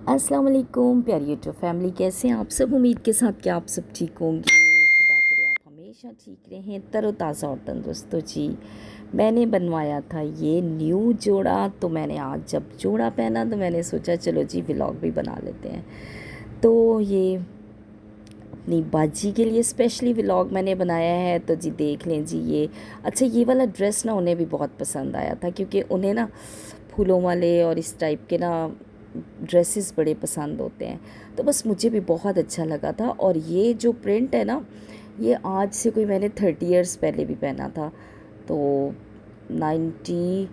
अस्सलाम वालेकुम प्यारी यूट्यूब फैमिली, कैसे हैं आप सब। उम्मीद के साथ कि आप सब ठीक होंगे। खुदा करे आप हमेशा ठीक रहें, तरोताज़ा और तंदुरुस्त। तो जी, मैंने बनवाया था ये न्यू जोड़ा। तो मैंने आज जब जोड़ा पहना तो मैंने सोचा चलो जी व्लॉग भी बना लेते हैं। तो ये अपनी बाजी के लिए स्पेशली व्लॉग मैंने बनाया है। तो जी देख लें जी। ये वाला ड्रेस ना उन्हें भी बहुत पसंद आया था, क्योंकि उन्हें ना फूलों वाले और इस टाइप के ना ड्रेसेस बड़े पसंद होते हैं। तो बस मुझे भी बहुत अच्छा लगा था। और ये जो प्रिंट है ना, ये आज से कोई मैंने 30 ईयर्स पहले भी पहना था। तो 90s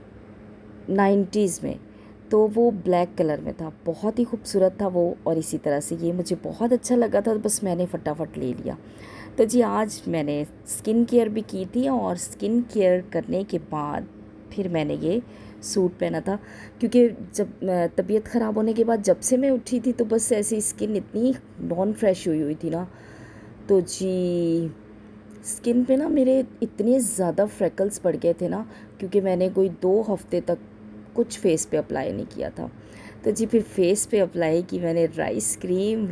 में। तो वो ब्लैक कलर में था, बहुत ही खूबसूरत था वो। और इसी तरह से ये मुझे बहुत अच्छा लगा था, तो बस मैंने फटाफट ले लिया। तो जी आज मैंने स्किन केयर भी की थी, और स्किन केयर करने के बाद फिर मैंने ये सूट पहना था। क्योंकि जब तबीयत ख़राब होने के बाद जब से मैं उठी थी, तो बस ऐसी स्किन इतनी नॉन फ्रेश हुई हुई थी ना। तो जी स्किन पे ना मेरे इतने ज़्यादा फ्रेकल्स पड़ गए थे ना, क्योंकि मैंने कोई 2 हफ्ते तक कुछ फेस पे अप्लाई नहीं किया था। तो जी फिर फेस पे अप्लाई की मैंने राइस क्रीम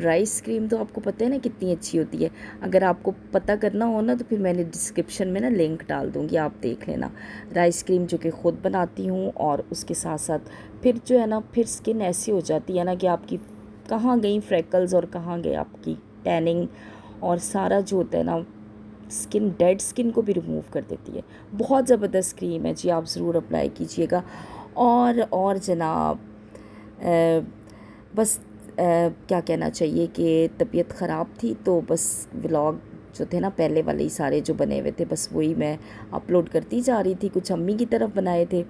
तो आपको पता है ना कितनी अच्छी होती है। अगर आपको पता करना हो ना, तो फिर मैंने डिस्क्रिप्शन में ना लिंक डाल दूँगी, आप देख लेना। राइस क्रीम जो कि ख़ुद बनाती हूँ, और उसके साथ साथ फिर जो है ना, फिर स्किन ऐसी हो जाती है ना कि आपकी कहाँ गई फ्रेकल्स और कहाँ गई आपकी टैनिंग, और सारा जो होता है ना डेड स्किन को भी रिमूव कर देती है। बहुत ज़बरदस्त क्रीम है जी, आप ज़रूर अप्लाई कीजिएगा। और जनाब बस क्या कहना चाहिए कि तबीयत ख़राब थी, तो बस व्लॉग जो थे ना पहले वाले ही सारे जो बने हुए थे, बस वही मैं अपलोड करती जा रही थी। कुछ अम्मी की तरफ बनाए थे।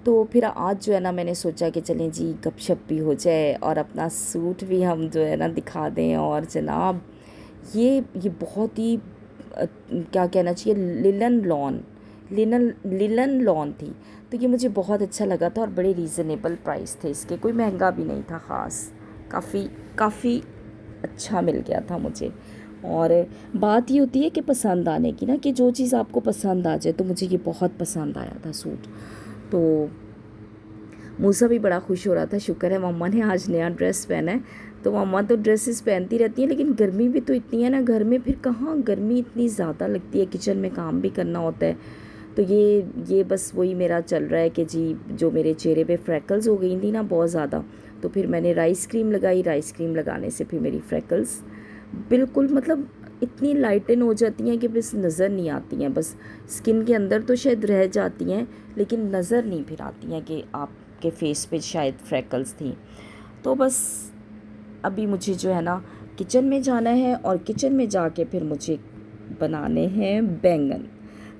तो फिर आज जो है ना मैंने सोचा कि चलें जी गपशप भी हो जाए, और अपना सूट भी हम जो है ना दिखा दें। और जनाब ये बहुत ही क्या कहना चाहिए, लिनन लॉन थी। तो ये मुझे बहुत अच्छा लगा था, और बड़े रीज़नेबल प्राइस थे इसके, कोई महंगा भी नहीं था ख़ास। काफ़ी काफ़ी अच्छा मिल गया था मुझे। और बात ये होती है कि पसंद आने की ना, कि जो चीज़ आपको पसंद आ जाए। तो मुझे ये बहुत पसंद आया था सूट। तो मूसा भी बड़ा खुश हो रहा था, शुक्र है मम्मा ने आज नया ड्रेस पहना है। तो मम्मा तो ड्रेसेस पहनती रहती हैं, लेकिन गर्मी भी तो इतनी है ना घर में, फिर कहाँ गर्मी इतनी ज़्यादा लगती है, किचन में काम भी करना होता है। तो ये बस वही मेरा चल रहा है कि जी जो मेरे चेहरे पे फ्रैकल्स हो गई थी ना बहुत ज़्यादा, तो फिर मैंने राइस क्रीम लगाई। राइस क्रीम लगाने से फिर मेरी फ्रैकल्स बिल्कुल मतलब इतनी लाइटन हो जाती हैं कि बस नज़र नहीं आती हैं। बस स्किन के अंदर तो शायद रह जाती हैं, लेकिन नज़र नहीं फिर आती हैं कि आपके फेस पे शायद फ्रैकल्स थी। तो बस अभी मुझे जो है ना किचन में जाना है, और किचन में जाके फिर मुझे बनाने हैं बैंगन।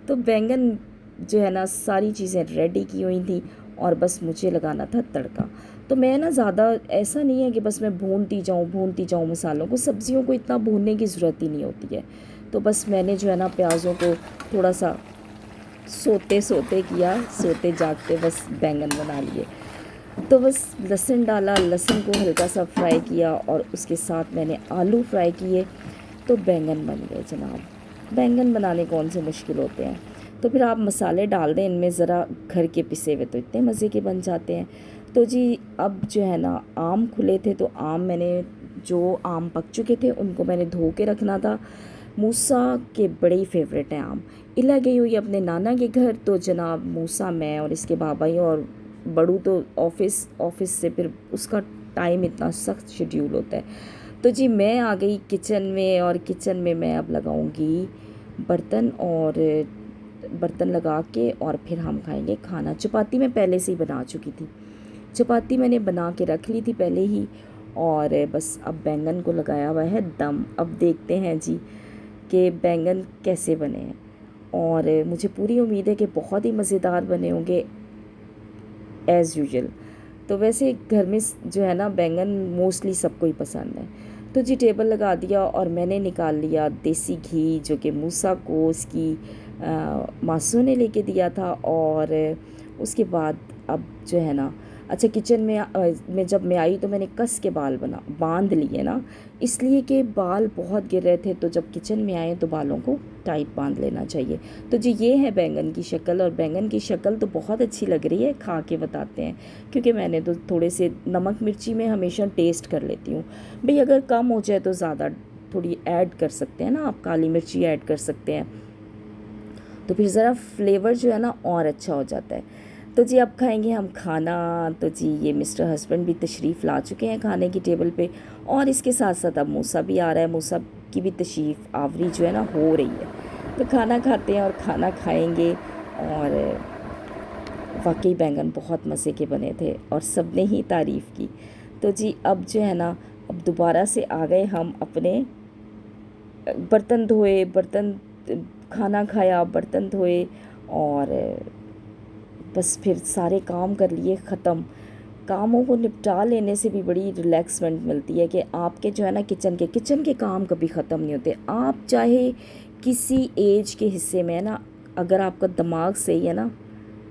तो बैंगन जो है ना सारी चीज़ें रेडी की हुई थी, और बस मुझे लगाना था तड़का। तो मैं ना ज़्यादा ऐसा नहीं है कि बस मैं भूनती जाऊँ मसालों को, सब्जियों को इतना भूनने की ज़रूरत ही नहीं होती है। तो बस मैंने जो है ना प्याज़ों को थोड़ा सा सोते किया, सोते जागते बस बैंगन बना लिए। तो बस लहसुन डाला, लहसुन को हल्का सा फ्राई किया, और उसके साथ मैंने आलू फ्राई किए। तो बैंगन बन गए जनाब। बैंगन बनाने कौन से मुश्किल होते हैं। तो फिर आप मसाले डाल दें इनमें ज़रा, घर के पिसे हुए तो इतने मज़े के बन जाते हैं। तो जी अब जो है ना आम खुले थे, तो आम मैंने जो आम पक चुके थे उनको मैंने धो के रखना था। मूसा के बड़े ही फेवरेट हैं आम। इला गई हुई अपने नाना के घर, तो जनाब मूसा, मैं और इसके बाबा ही, और बड़ू तो ऑफिस से फिर उसका टाइम इतना सख्त शेड्यूल होता है। तो जी मैं आ गई किचन में, और किचन में मैं अब लगाऊंगी बर्तन, और बर्तन लगा के और फिर हम खाएंगे खाना। चपाती मैं पहले से ही बना चुकी थी, चपाती मैंने बना के रख ली थी पहले ही। और बस अब बैंगन को लगाया हुआ है दम। अब देखते हैं जी कि बैंगन कैसे बने हैं, और मुझे पूरी उम्मीद है कि बहुत ही मज़ेदार बने होंगे एज़ यूजुअल। तो वैसे घर में जो है ना बैंगन मोस्टली सबको ही पसंद है। तो जी टेबल लगा दिया, और मैंने निकाल लिया देसी घी, जो कि मूसा को उसकी मासू ने लेके दिया था। और उसके बाद अब जो है ना अच्छा किचन में जब मैं आई तो मैंने कस के बाल बांध लिए ना, इसलिए कि बाल बहुत गिर रहे थे, तो जब किचन में आए तो बालों को टाइट बांध लेना चाहिए। तो जी ये है बैंगन की शक्ल, और बैंगन की शक्ल तो बहुत अच्छी लग रही है, खा के बताते हैं, क्योंकि मैंने तो थोड़े से नमक मिर्ची में हमेशा टेस्ट कर लेती हूँ भाई, अगर कम हो जाए तो ज़्यादा थोड़ी ऐड कर सकते हैं ना, आप काली मिर्ची ऐड कर सकते हैं, तो फिर ज़रा फ्लेवर जो है ना और अच्छा हो जाता है। तो जी अब खाएंगे हम खाना। तो जी ये मिस्टर हस्बैंड भी तशरीफ़ ला चुके हैं खाने की टेबल पे, और इसके साथ साथ अब मूसा भी आ रहा है, मूसा की भी तशरीफ़ आवरी जो है ना हो रही है। तो खाना खाते हैं और खाना खाएंगे। और वाकई बैंगन बहुत मज़े के बने थे और सब ने ही तारीफ़ की। तो जी अब जो है ना, अब दोबारा से आ गए हम अपने बर्तन धोए, बर्तन खाना खाया, बर्तन धोए, और बस फिर सारे काम कर लिए ख़त्म। कामों को निपटा लेने से भी बड़ी रिलैक्समेंट मिलती है कि आपके जो है ना किचन के काम कभी ख़त्म नहीं होते। आप चाहे किसी एज के हिस्से में है ना, अगर आपका दिमाग सही है ना,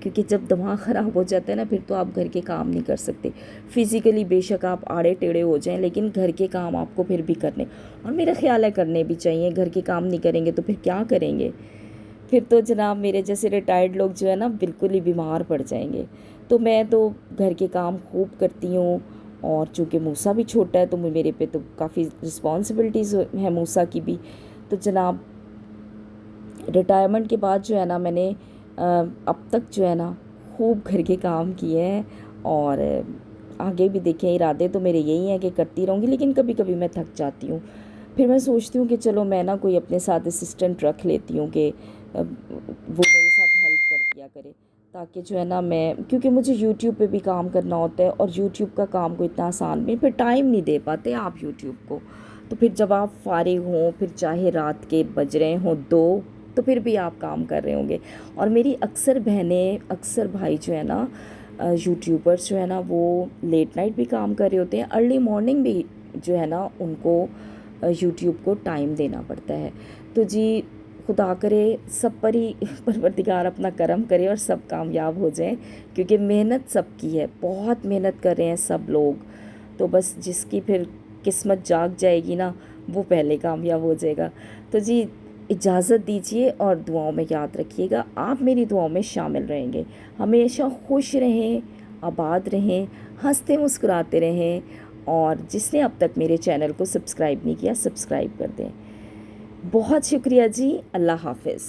क्योंकि जब दिमाग ख़राब हो जाता है ना फिर तो आप घर के काम नहीं कर सकते। फिज़िकली बेशक आप आड़े टेढ़े हो जाएं, लेकिन घर के काम आपको फिर भी करने, और मेरा ख़्याल है करने भी चाहिए। घर के काम नहीं करेंगे तो फिर क्या करेंगे? फिर तो जनाब मेरे जैसे रिटायर्ड लोग जो है ना बिल्कुल ही बीमार पड़ जाएंगे। तो मैं तो घर के काम खूब करती हूँ, और चूँकि मूसा भी छोटा है तो मेरे पे तो काफ़ी रिस्पॉन्सिबिलिटीज़ है मूसा की भी। तो जनाब रिटायरमेंट के बाद जो है ना मैंने अब तक जो है ना खूब घर के काम किए हैं, और आगे भी देखें इरादे तो मेरे यही हैं कि करती रहूँगी, लेकिन कभी कभी मैं थक जाती हूँ। फिर मैं सोचती हूँ कि चलो मैं ना कोई अपने साथ असिस्टेंट रख लेती हूँ कि वो मेरे साथ हेल्प कर दिया करे, ताकि जो है ना मैं, क्योंकि मुझे यूट्यूब पे भी काम करना होता है, और यूट्यूब का काम को इतना आसान नहीं, फिर टाइम नहीं दे पाते आप यूट्यूब को। तो फिर जब आप फारिग हों, फिर चाहे रात के बज रहे हों 2, तो फिर भी आप काम कर रहे होंगे। और मेरी अक्सर बहनें, अक्सर भाई जो है ना यूट्यूबर्स जो है ना, वो लेट नाइट भी काम कर रहे होते हैं, अर्ली मॉर्निंग भी जो है ना उनको यूट्यूब को टाइम देना पड़ता है। तो जी खुदा करे सब पर ही परवरदिगार अपना करम करे और सब कामयाब हो जाएं, क्योंकि मेहनत सबकी है, बहुत मेहनत कर रहे हैं सब लोग। तो बस जिसकी फिर किस्मत जाग जाएगी ना, वो पहले कामयाब हो जाएगा। तो जी इजाज़त दीजिए, और दुआओं में याद रखिएगा, आप मेरी दुआओं में शामिल रहेंगे। हमेशा खुश रहें, आबाद रहें, हंसते मुस्कुराते रहें, और जिसने अब तक मेरे चैनल को सब्सक्राइब नहीं किया, सब्सक्राइब कर दें। बहुत शुक्रिया जी। अल्लाह हाफ़िज़।